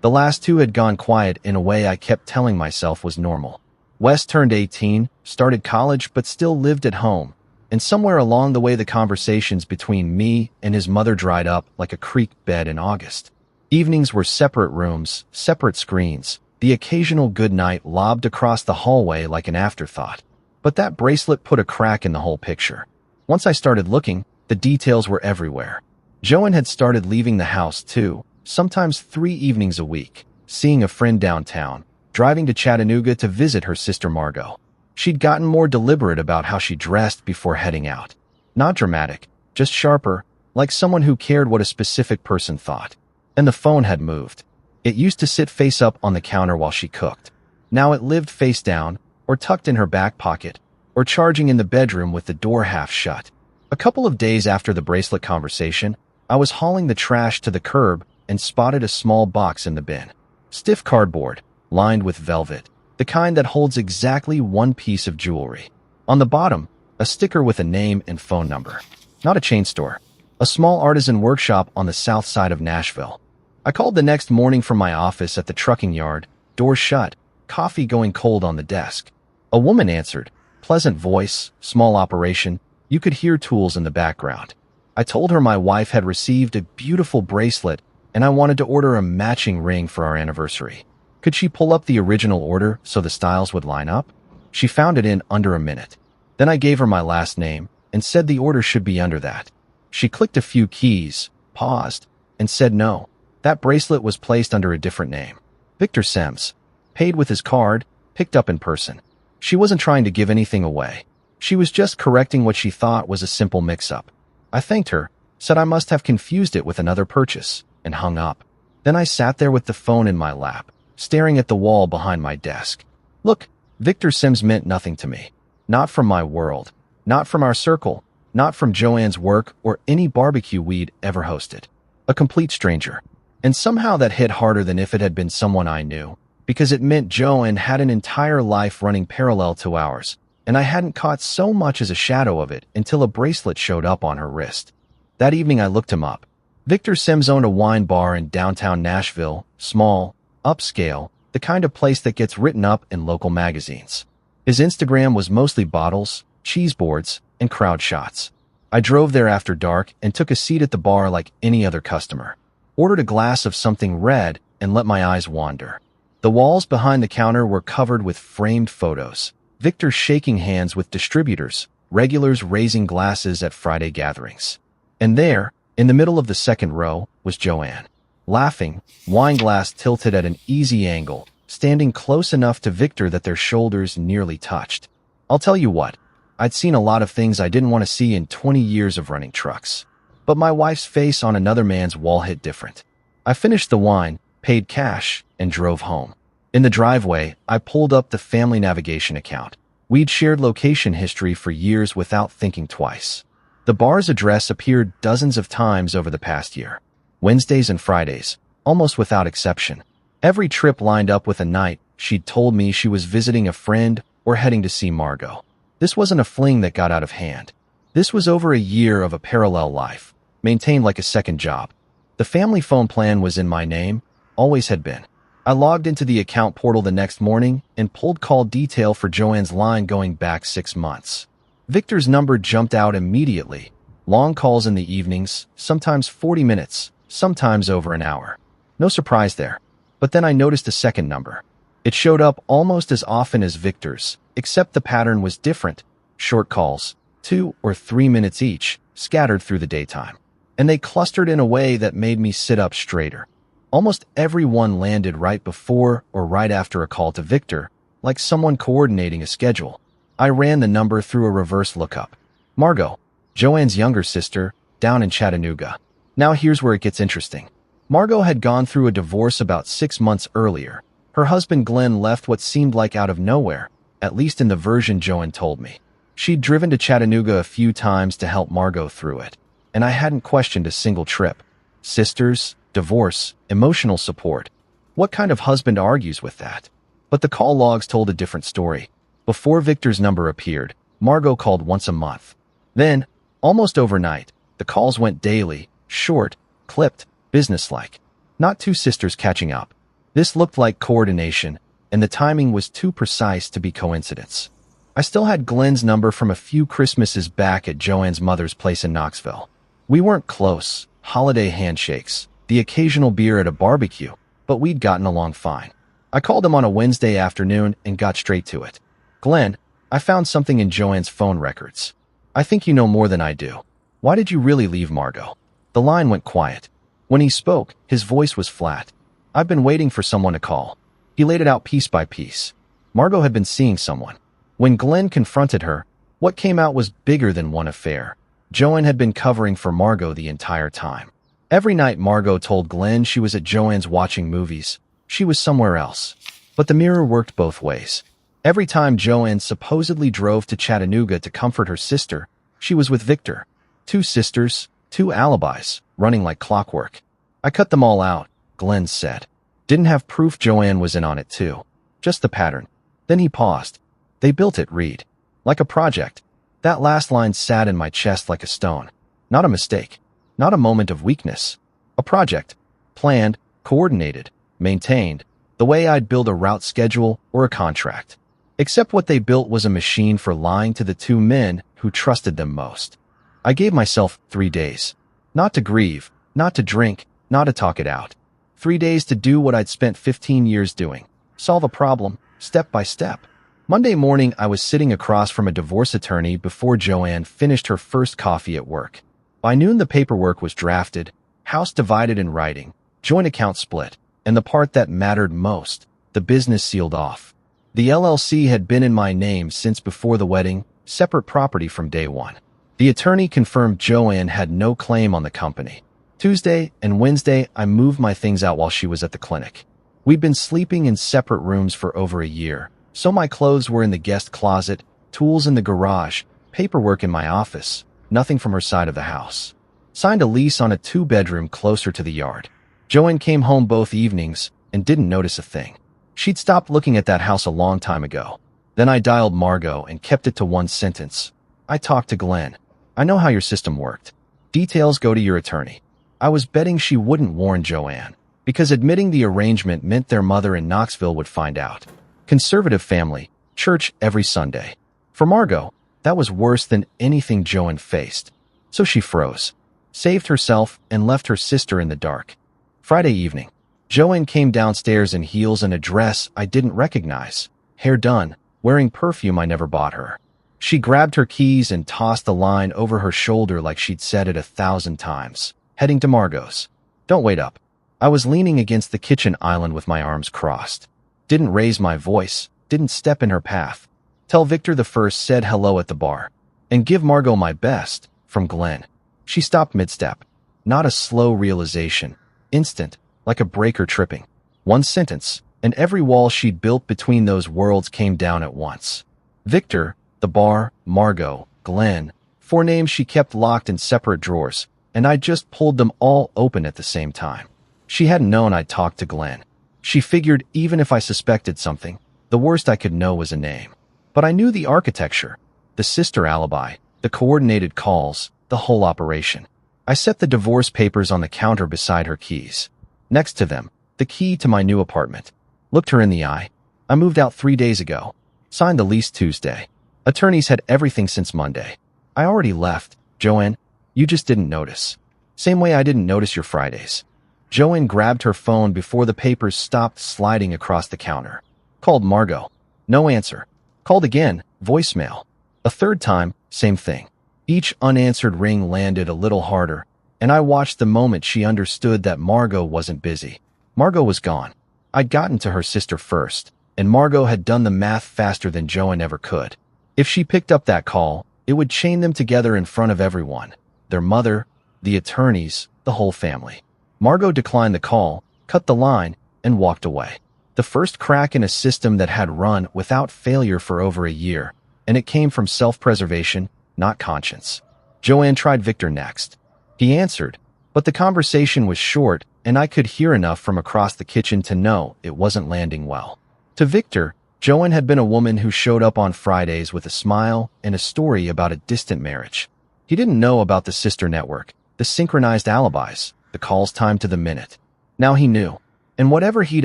The last two had gone quiet in a way I kept telling myself was normal. Wes turned 18, started college, but still lived at home. And somewhere along the way, the conversations between me and his mother dried up like a creek bed in August. Evenings were separate rooms, separate screens, the occasional good night lobbed across the hallway like an afterthought. But that bracelet put a crack in the whole picture. Once I started looking, the details were everywhere. Joanne had started leaving the house too, sometimes 3 evenings a week, seeing a friend downtown, driving to Chattanooga to visit her sister Margot. She'd gotten more deliberate about how she dressed before heading out. Not dramatic, just sharper, like someone who cared what a specific person thought. And the phone had moved. It used to sit face up on the counter while she cooked. Now it lived face down, or tucked in her back pocket, or charging in the bedroom with the door half shut. A couple of days after the bracelet conversation, I was hauling the trash to the curb and spotted a small box in the bin. Stiff cardboard, lined with velvet, the kind that holds exactly one piece of jewelry. On the bottom, a sticker with a name and phone number. Not a chain store. A small artisan workshop on the south side of Nashville. I called the next morning from my office at the trucking yard, doors shut, coffee going cold on the desk. A woman answered, pleasant voice, small operation, you could hear tools in the background. I told her my wife had received a beautiful bracelet and I wanted to order a matching ring for our anniversary. Could she pull up the original order so the styles would line up? She found it in under a minute. Then I gave her my last name and said the order should be under that. She clicked a few keys, paused, and said no. That bracelet was placed under a different name. Victor Sims. Paid with his card, picked up in person. She wasn't trying to give anything away. She was just correcting what she thought was a simple mix-up. I thanked her, said I must have confused it with another purchase, and hung up. Then I sat there with the phone in my lap, staring at the wall behind my desk. Look, Victor Sims meant nothing to me. Not from my world, not from our circle, not from Joanne's work or any barbecue we'd ever hosted. A complete stranger. And somehow that hit harder than if it had been someone I knew, because it meant Joanne had an entire life running parallel to ours, and I hadn't caught so much as a shadow of it until a bracelet showed up on her wrist. That evening I looked him up. Victor Sims owned a wine bar in downtown Nashville, small, upscale, the kind of place that gets written up in local magazines. His Instagram was mostly bottles, cheese boards, and crowd shots. I drove there after dark and took a seat at the bar like any other customer. Ordered a glass of something red and let my eyes wander. The walls behind the counter were covered with framed photos. Victor shaking hands with distributors, regulars raising glasses at Friday gatherings. And there, in the middle of the second row, was Joanne. Laughing, wine glass tilted at an easy angle, standing close enough to Victor that their shoulders nearly touched. I'll tell you what, I'd seen a lot of things I didn't want to see in 20 years of running trucks. But my wife's face on another man's wall hit different. I finished the wine, paid cash, and drove home. In the driveway, I pulled up the family navigation account. We'd shared location history for years without thinking twice. The bar's address appeared dozens of times over the past year. Wednesdays and Fridays, almost without exception. Every trip lined up with a night she'd told me she was visiting a friend or heading to see Margot. This wasn't a fling that got out of hand. This was over a year of a parallel life, maintained like a second job. The family phone plan was in my name, always had been. I logged into the account portal the next morning and pulled call detail for Joanne's line going back 6 months. Victor's number jumped out immediately. Long calls in the evenings, sometimes 40 minutes, sometimes over an hour. No surprise there. But then I noticed a second number. It showed up almost as often as Victor's, except the pattern was different. Short calls, 2 or 3 minutes each, scattered through the daytime. And they clustered in a way that made me sit up straighter. Almost every one landed right before or right after a call to Victor, like someone coordinating a schedule. I ran the number through a reverse lookup. Margot, Joanne's younger sister, down in Chattanooga. Now here's where it gets interesting. Margot had gone through a divorce about 6 months earlier. Her husband Glenn left what seemed like out of nowhere, at least in the version Joanne told me. She'd driven to Chattanooga a few times to help Margot through it, and I hadn't questioned a single trip. Sisters, divorce, emotional support. What kind of husband argues with that? But the call logs told a different story. Before Victor's number appeared, Margot called once a month. Then, almost overnight, the calls went daily, short, clipped, businesslike. Not two sisters catching up. This looked like coordination, and the timing was too precise to be coincidence. I still had Glenn's number from a few Christmases back at Joanne's mother's place in Knoxville. We weren't close, holiday handshakes, the occasional beer at a barbecue, but we'd gotten along fine. I called him on a Wednesday afternoon and got straight to it. Glenn, I found something in Joanne's phone records. I think you know more than I do. Why did you really leave Margot? The line went quiet. When he spoke, his voice was flat. I've been waiting for someone to call. He laid it out piece by piece. Margot had been seeing someone. When Glenn confronted her, what came out was bigger than one affair. Joanne had been covering for Margot the entire time. Every night Margot told Glenn she was at Joanne's watching movies. She was somewhere else. But the mirror worked both ways. Every time Joanne supposedly drove to Chattanooga to comfort her sister, she was with Victor. 2 sisters, 2 alibis, running like clockwork. I cut them all out, Glenn said. Didn't have proof Joanne was in on it too. Just the pattern. Then he paused. They built it, Reed. Like a project. That last line sat in my chest like a stone. Not a mistake. Not a moment of weakness. A project. Planned, coordinated, maintained, the way I'd build a route schedule or a contract. Except what they built was a machine for lying to the 2 men who trusted them most. I gave myself 3 days. Not to grieve, not to drink, not to talk it out. 3 days to do what I'd spent 15 years doing. Solve a problem, step by step. Monday morning, I was sitting across from a divorce attorney before Joanne finished her first coffee at work. By noon, the paperwork was drafted, house divided in writing, joint account split, and the part that mattered most, the business sealed off. The LLC had been in my name since before the wedding, separate property from day one. The attorney confirmed Joanne had no claim on the company. Tuesday and Wednesday, I moved my things out while she was at the clinic. We'd been sleeping in separate rooms for over a year, so my clothes were in the guest closet, tools in the garage, paperwork in my office, nothing from her side of the house. Signed a lease on a 2-bedroom closer to the yard. Joanne came home both evenings and didn't notice a thing. She'd stopped looking at that house a long time ago. Then I dialed Margot and kept it to 1 sentence. I talked to Glenn. I know how your system worked. Details go to your attorney. I was betting she wouldn't warn Joanne, because admitting the arrangement meant their mother in Knoxville would find out. Conservative family, church every Sunday. For Margot, that was worse than anything Joanne faced. So she froze, saved herself, and left her sister in the dark. Friday evening, Joanne came downstairs in heels and a dress I didn't recognize, hair done, wearing perfume I never bought her. She grabbed her keys and tossed the line over her shoulder like she'd said it 1,000 times, heading to Margot's. Don't wait up. I was leaning against the kitchen island with my arms crossed. Didn't raise my voice, didn't step in her path. Tell Victor the first said hello at the bar. And give Margot my best, from Glenn. She stopped mid-step. Not a slow realization. Instant, like a breaker tripping. 1 sentence, and every wall she'd built between those worlds came down at once. Victor, the bar, Margot, Glenn, 4 names she kept locked in separate drawers, and I just pulled them all open at the same time. She hadn't known I'd talked to Glenn. She figured even if I suspected something, the worst I could know was a name. But I knew the architecture, the sister alibi, the coordinated calls, the whole operation. I set the divorce papers on the counter beside her keys. Next to them, the key to my new apartment. Looked her in the eye. I moved out 3 days ago. Signed the lease Tuesday. Attorneys had everything since Monday. I already left. Joanne, you just didn't notice. Same way I didn't notice your Fridays. Joanne grabbed her phone before the papers stopped sliding across the counter. Called Margot. No answer. Called again. Voicemail. A 3rd time, same thing. Each unanswered ring landed a little harder, and I watched the moment she understood that Margot wasn't busy. Margot was gone. I'd gotten to her sister first, and Margot had done the math faster than Joanne ever could. If she picked up that call, it would chain them together in front of everyone. Their mother, the attorneys, the whole family. Margot declined the call, cut the line, and walked away. The first crack in a system that had run without failure for over a year, and it came from self-preservation, not conscience. Joanne tried Victor next. He answered, but the conversation was short, and I could hear enough from across the kitchen to know it wasn't landing well. To Victor, Joanne had been a woman who showed up on Fridays with a smile and a story about a distant marriage. He didn't know about the sister network, the synchronized alibis, the calls timed to the minute. Now he knew. And whatever he'd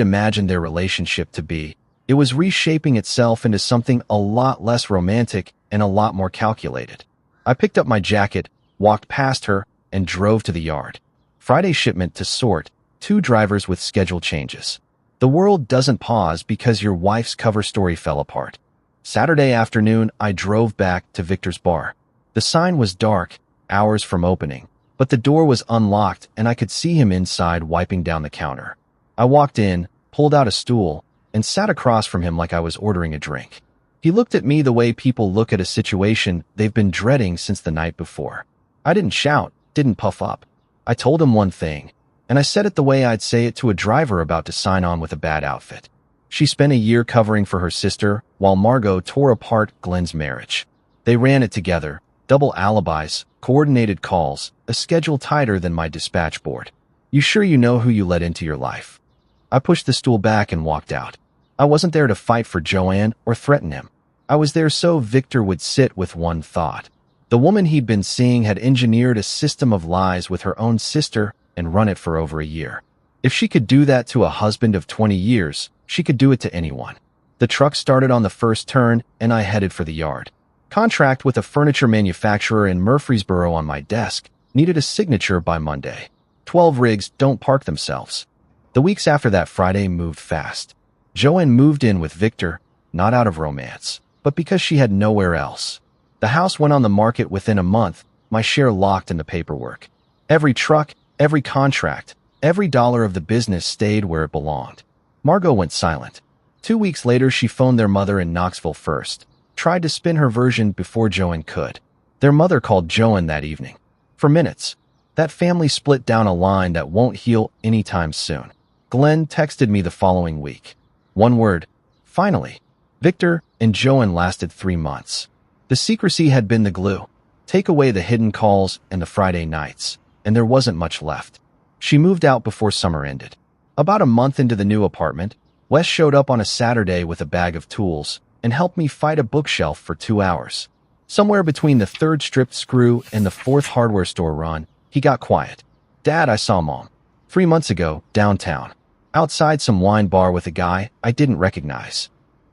imagined their relationship to be, it was reshaping itself into something a lot less romantic and a lot more calculated. I picked up my jacket, walked past her, and drove to the yard. Friday shipment to sort, 2 drivers with schedule changes. The world doesn't pause because your wife's cover story fell apart. Saturday afternoon, I drove back to Victor's bar. The sign was dark, hours from opening, but the door was unlocked and I could see him inside wiping down the counter. I walked in, pulled out a stool, and sat across from him like I was ordering a drink. He looked at me the way people look at a situation they've been dreading since the night before. I didn't shout, didn't puff up. I told him one thing, and I said it the way I'd say it to a driver about to sign on with a bad outfit. She spent a year covering for her sister, while Margot tore apart Glenn's marriage. They ran it together, double alibis, coordinated calls, a schedule tighter than my dispatch board. You sure you know who you let into your life? I pushed the stool back and walked out. I wasn't there to fight for Joanne or threaten him. I was there so Victor would sit with one thought. The woman he'd been seeing had engineered a system of lies with her own sister and run it for over a year. If she could do that to a husband of 20 years, she could do it to anyone. The truck started on the first turn, and I headed for the yard. Contract with a furniture manufacturer in Murfreesboro on my desk, needed a signature by Monday. 12 rigs don't park themselves. The weeks after that Friday moved fast. Joanne moved in with Victor, not out of romance, but because she had nowhere else. The house went on the market within a month, my share locked in the paperwork. Every truck, every contract, every dollar of the business stayed where it belonged. Margot went silent. 2 weeks later, she phoned their mother in Knoxville first, tried to spin her version before Joanne could. Their mother called Joanne that evening. For minutes, that family split down a line that won't heal anytime soon. Glenn texted me the following week. One word, finally. Victor and Joanne lasted 3 months. The secrecy had been the glue. Take away the hidden calls and the Friday nights, and there wasn't much left. She moved out before summer ended. About a month into the new apartment, Wes showed up on a Saturday with a bag of tools and helped me fight a bookshelf for 2 hours. Somewhere between the 3rd stripped screw and the 4th hardware store run, he got quiet. Dad, I saw Mom 3 months ago, downtown, outside some wine bar with a guy I didn't recognize.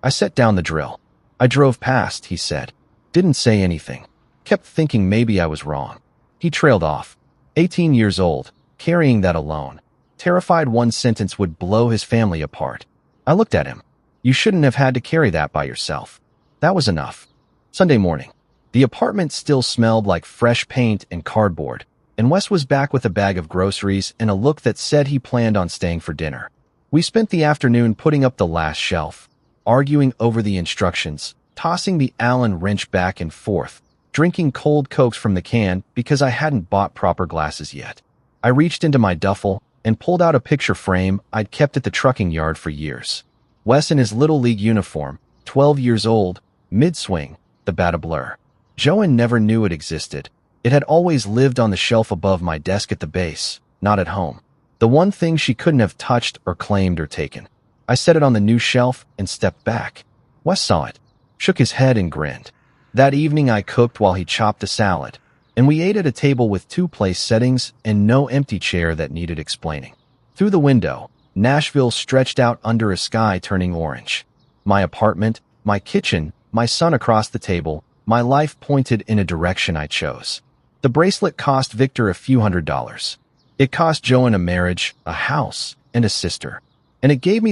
I set down the drill. I drove past, he said. Didn't say anything. Kept thinking maybe I was wrong. He trailed off. 18 years old, carrying that alone. Terrified one sentence would blow his family apart. I looked at him. You shouldn't have had to carry that by yourself. That was enough. Sunday morning. The apartment still smelled like fresh paint and cardboard, and Wes was back with a bag of groceries and a look that said he planned on staying for dinner. We spent the afternoon putting up the last shelf, arguing over the instructions, tossing the Allen wrench back and forth, drinking cold Cokes from the can because I hadn't bought proper glasses yet. I reached into my duffel and pulled out a picture frame I'd kept at the trucking yard for years. Wes in his Little League uniform, 12 years old, mid-swing, the bat a blur. Joanne never knew it existed. It had always lived on the shelf above my desk at the base, not at home. The one thing she couldn't have touched or claimed or taken. I set it on the new shelf and stepped back. Wes saw it, shook his head and grinned. That evening I cooked while he chopped a salad, and we ate at a table with 2 place settings and no empty chair that needed explaining. Through the window, Nashville stretched out under a sky turning orange. My apartment, my kitchen, my son across the table, my life pointed in a direction I chose. The bracelet cost Victor a few $100s. It cost Joanne a marriage, a house, and a sister. And it gave me